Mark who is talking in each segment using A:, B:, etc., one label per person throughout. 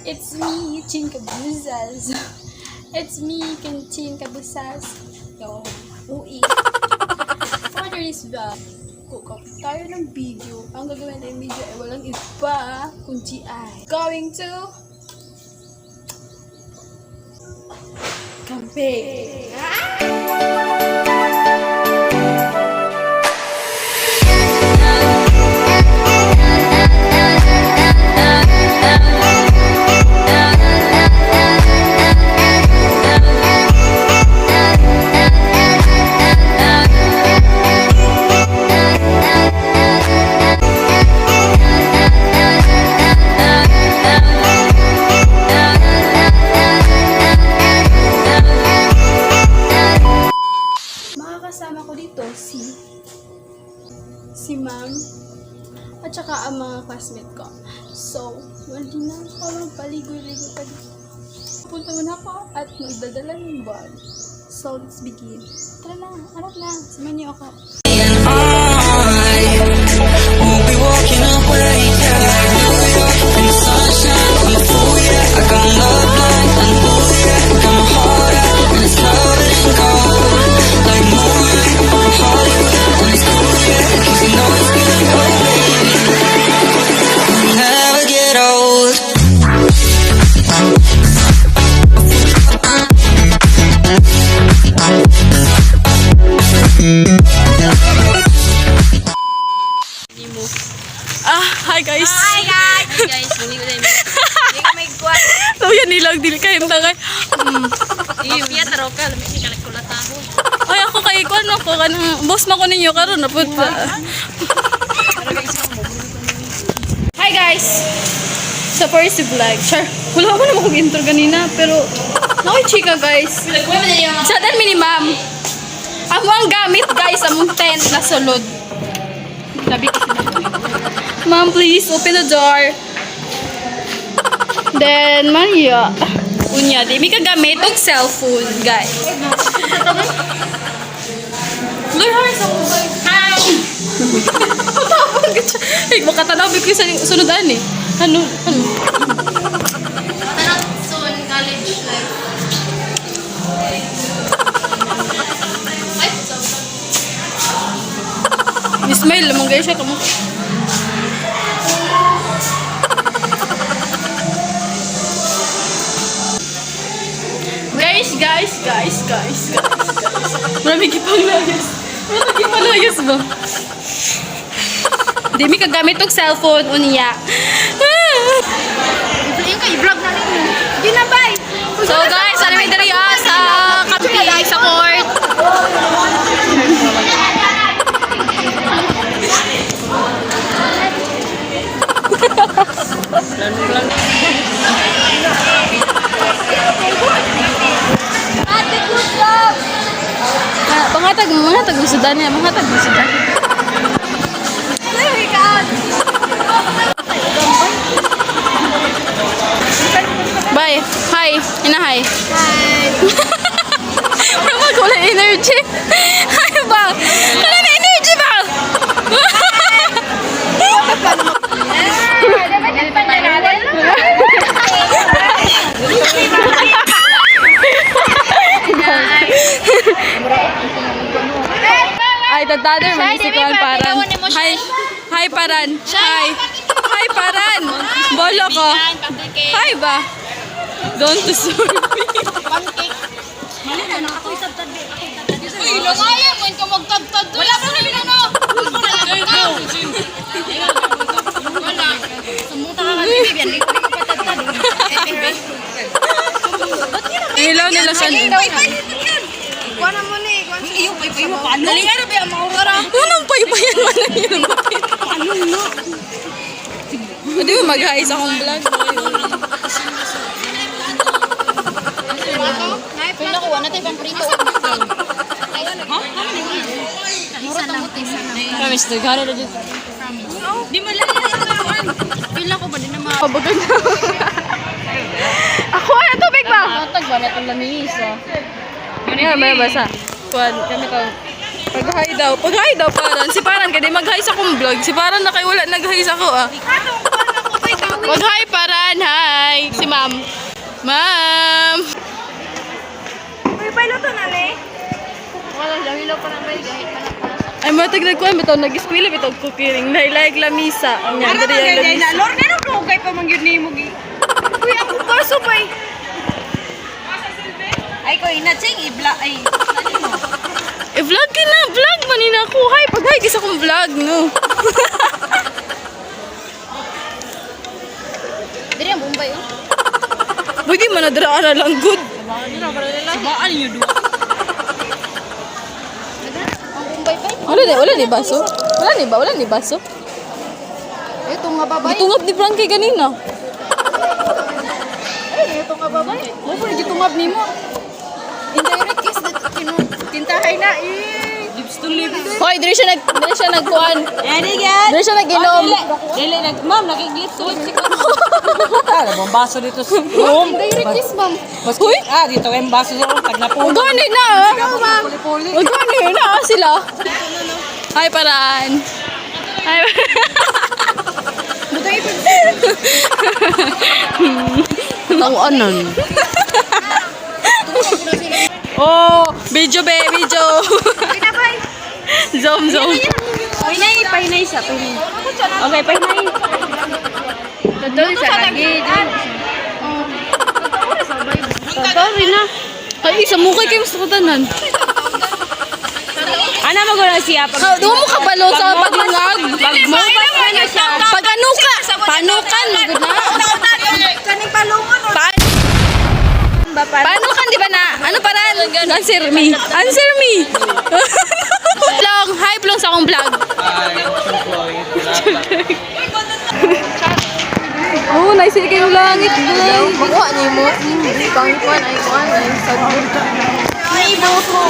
A: It's me, Chin Kabuzas. It's me, Chin Kabuzas. Yo, ui. For this vlog, kukap tayo ng video. Ang gagawin ng video ay walang iba kundi ay going to camping. Makakasama ko dito si ma'am at saka ang mga classmate ko. So, hindi na ako magpaligoy-ligoy pa dito. Punta muna ako at magdadala ng bag. So, let's begin. Tara na, harap na. Samahan niyo ako.
B: Won't be walking away, yeah. New York in the sunshine, I'm a fool, yeah. I got love like I'm blue, yeah. Got my heart out and it's covered in gold. Like moonlight on Hollywood, and it's cool, yeah. 'Cause you know it's good, oh. We'll never get old.
A: Hi guys!
C: Hi guys! Hindi ko din. Hindi ko may kuwan.
A: So yan nilang dili kayo tagay.
C: Iya taro ka, lamig ni kalikulat ako.
A: Ay ako kay kuan ako kanang boss man ko ninyo karon na pud. Hi guys. So first vlog. Sure. Wala ko naman kong intro kanina pero nakoy chika guys. Sa dan mini ma'am. Amo ang gamit guys among tent na sulod. Sabi ko sila. Ma'am, please open the door. Then, Maria. Unya, di mi kagamit og cellphone, guys. Loy, hi sa mobile. Hi! Matapon ka siya. Hey, makatanaw ko sa sunudan eh. Ano?
C: Matanong soon, college life. Ay,
A: Ismail, lamang guys siya kamo. Guys. Marami kipanglayas. Ba? Di mi kagamit og cellphone unya.
C: i-vlog na rin yun. Yun na, bye!
A: So guys, ano may dali sa camping sa court. Mangatag musudan niya, mangatag musudan. Bye. Hi. Inahay.
C: Hi!
A: Ramag, wala energy. Hi ba? Wala na energy ba? Ay, tatader mo si Kuan Paran. Hi Paran. Hi Paran. Bolo ko. Hi ba? Don't disturb me.
C: Uy, lumaya mo ka magtagtag. Wala pa rin ano. Wala. Sumuta ka kasi bibyan. Hindi ko patagtag.
A: Ilaw nila sa
C: Kuha na mo ni. Iyo, pay mo paano? Dali nga na ba ang maurara?
A: unang paypayan man na yun.
C: Paano na?
A: Hindi mo mag-hi sa akong vlog.
C: Pwede nakuha natin pang prito. Ha? Murot ang mutis.
A: Promise, nagkara na dito.
C: Di mo lang yan. Pila ko ba din naman?
A: Pabagag na. Ako, ano tubig ba?
C: Tatag ba na itong lamis?
A: May basa. Kuan, kami to. Pag-hi daw Paran. Si Paran kaya mag-hi sa kong vlog. Si Paran na kayo wala nag-hi sa ko ah. Mag-hi Paran, hi. Si Ma. Ay, matag nagkuhan, bitaw, nag-eskwila, bitaw, kukiring, nailayag lamisa. Ang yan, dari ang lamisa.
D: Lord, ano ko kay pamangyod ni mo gi?
A: Uy, ang kaso pa eh.
D: Ay ko inatsing ibla ay. Ano mo?
A: I-vlog ka na, vlog man na ako. Hi, pag-hi, gisa kong vlog, no?
C: Diri ang Bombay, oh.
A: Pwede man na dara lang good.
D: Sabaan niyo duwa.
C: Ang Bombay ba?
A: Wala ni baso? Wala ni baso?
C: Ito nga babay.
A: Gitungab ni Frankie kanina.
C: Ay, ito nga babay.
A: Mo pa gitungab nimo.
C: Indirect kiss na
D: Tintahay na lips to lips.
A: Hoy, diri siya nagkuan.
D: Any gan?
A: Diri siya nag-inom.
D: Dili nag-ma'am nakig-lips to lips ko. Ah, bombaso dito sa room.
C: Indirect kiss, ma'am.
A: Hoy,
D: Dito yung baso sa room tag na po.
A: ugani na. Ugani na sila. Hi, Paran. Hi.
D: Tawanan.
A: Oh, video be, video.
C: Pinabay.
A: Zoom.
D: Pahinay siya, pahinay. Okay, pahinay.
A: Totoo sa lagi. Totoo rin na. Ay, isa mukha kayo sa kutanan.
D: Ana mo gula siya pag
A: Doon mo kabalo sa pagingag.
D: magmupas na niya siya.
A: Pag ano ka, panukan, magod na.
D: Kaning palungon.
A: Panukan, di ba na? Ano para? Answer me. Vlog, hi vlog sa akong vlog. Oh, nice kayo langit.
C: Makuha niyo mo. Pang kuan ay sabon.
D: Ay buko.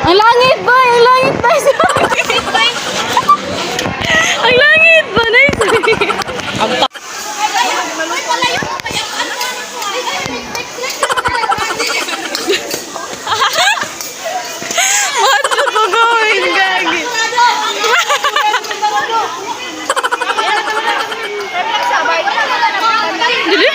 A: Ang langit ba? Ang langit ba? Ang langit ba? Nice. What the ko gawin, gagi? Dili?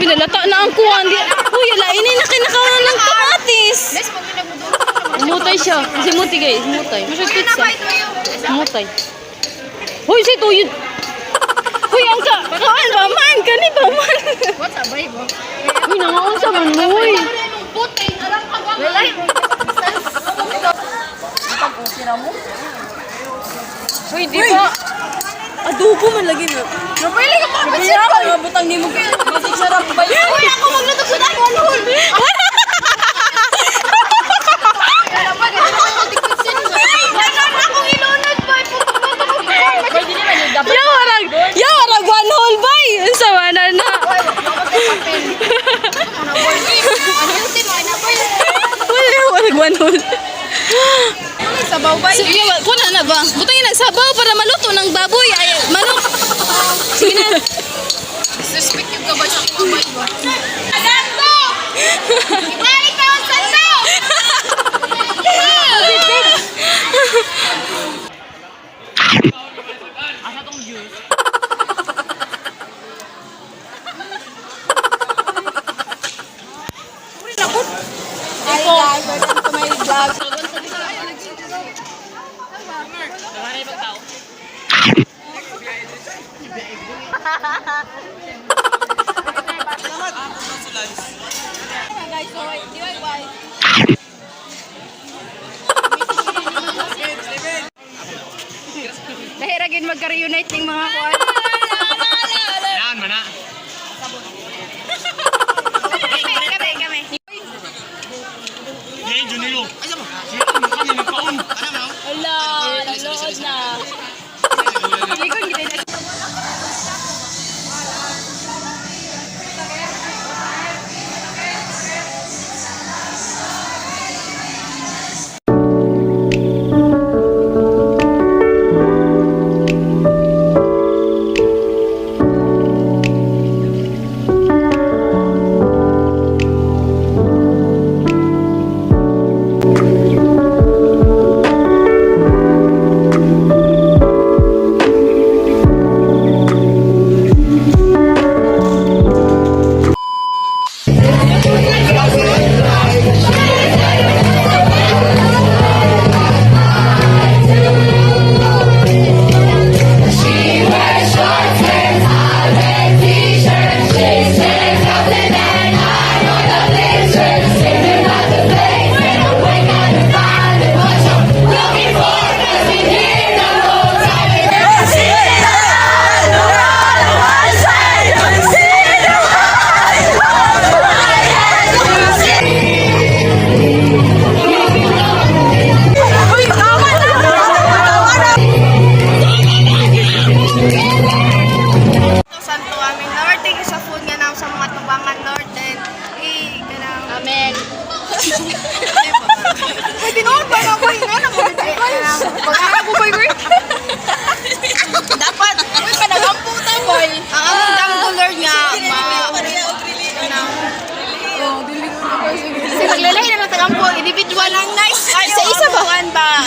A: Pinalata na ang kuwan. Uy, lainin na kinakawan ng kamatis. Mutay siya. Kasi muti guys, mutay. Masakit sa. Mutay. Hoy, si tuyod. Hoy, ang kaan ba man? Kani ba man?
C: What's up, babe?
A: Uy, nangaon sa man mo. Uy. Uy, di ba? Adobo man lagi na.
C: Napili ka pa.
A: Kaya ka, mabutang ni mo. Masig sarap ba yun?
C: Uy, ako magluto sa dahil. Walhol.
A: Yawarag one hole bay. Ang sawa na na. Wala yawarag one hole.
C: Sabaw ba?
A: So, yawa, kuna na ba? Butangin ng sabaw para maluto ng baboy. Ay, manok. Sige na.
C: Suspect yung kabay sa kabay ba? Santo! Ibalik ka ang santo!
A: Ay, guys, welcome to my vlog.
C: Dahil magka-reunite ng mga kuwan.
E: Yan, mana.
C: Kami.
E: Yan, Junilo. Ay, sama. Sino kami nagpaon?
A: Wala, nalood na.
C: Likon kita na.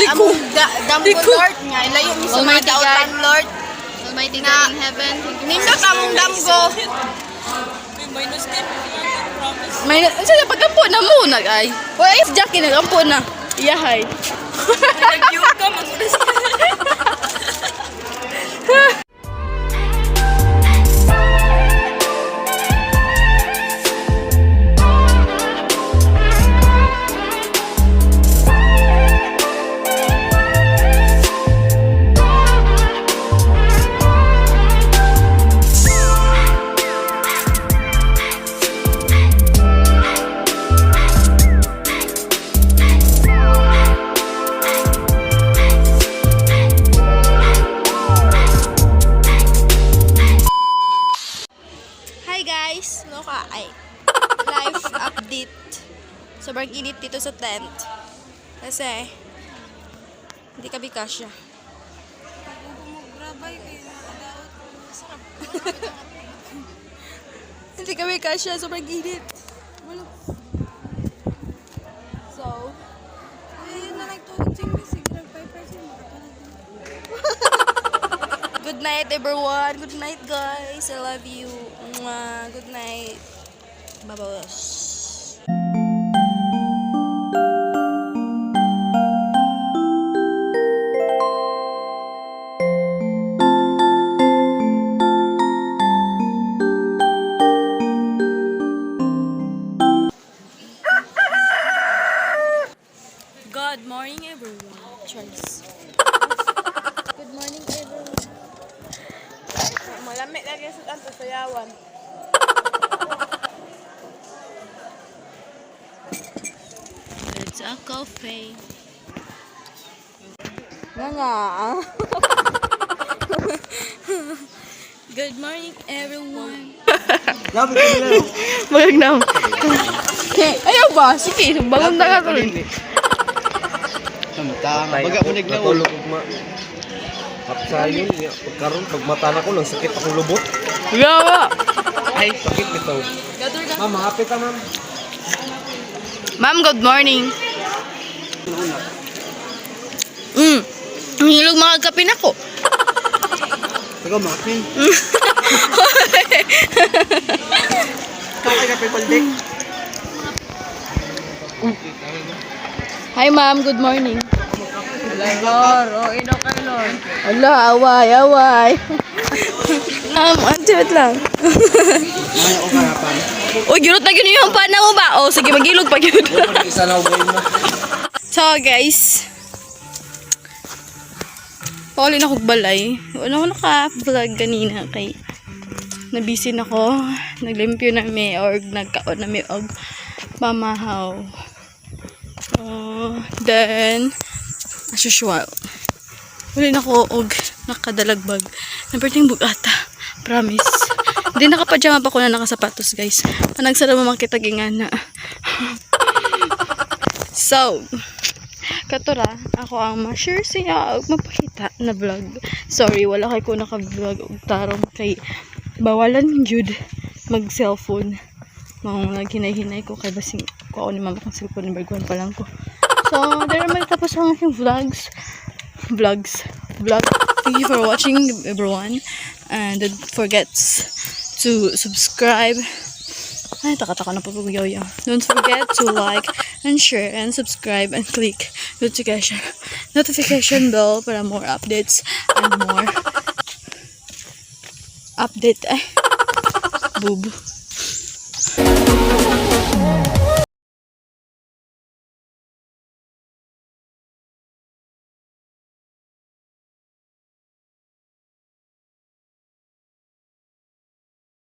C: among damgo Lord nga ilayo mi sa mga
A: Almighty God.
C: dautan Lord.
A: Almighty
C: Na-
A: God in heaven.
C: Nindot among damgo.
A: May sa pagkampo na muna ay. O if Jackie nagampo na. Iyahay. Hi guys! No ka ay live update. Sobrang init dito sa tent. Kasi hindi kami kasya. Hindi kami kasya. Sobrang init. So, good night everyone. Good night guys. I love you. Mwah. Good night. Bye-bye. Good morning everyone. Charles. Good morning everyone.
C: Malamig lagi sa tanto sayawan.
A: It's a coffee. Good morning everyone. Magandang. Ayaw ba? Sige, bangon na ka tuloy.
E: Baga mo naglaw.
F: Natulog ko ma. Kapsayon, pagkaroon, pag mata na ko, lang sakit akong lubot.
A: Gawa.
F: Ay, sakit ito. Ma'am, hapit ka ma'am.
A: Ma'am, good morning. Ang hilog mga kape na ko.
F: Taga mapin. Kakay kape paldik.
A: Hi ma'am, good morning.
D: Lord, o ino kay Lord.
A: Ala, away. Ma'am, wait lang.
F: Ay, o karapan.
A: Uy, gilot na gano'n yung pana mo ba? O, sige, magilog pa yun.
F: Isa na ubay mo.
A: So, guys. Pauli na kong balay. Wala ko naka-vlog kanina kay nabisi na ko. Naglimpyo na may or nagkaon na may og pamahaw. Then, as usual, wala na ko og nakadalagbag. Naperting bugata. Promise. Hindi nakapadyama pa ko na nakasapatos, guys. Panagsala mo makita gingana. So, katura, ako ang ma-share siya og mapakita na vlog. Sorry, wala kay ko naka-vlog og tarong kay bawalan jud mag-cellphone. Mga hinay-hinay ko kay basing ko ni mama kong cellphone number 1 pa lang ko. So, there naman tapos ang aking vlog. Thank you for watching everyone. And don't forget to subscribe. Ay, taka-taka na po pag-yoyo. Don't forget to like and share and subscribe and click notification bell para more updates and more update. Boob.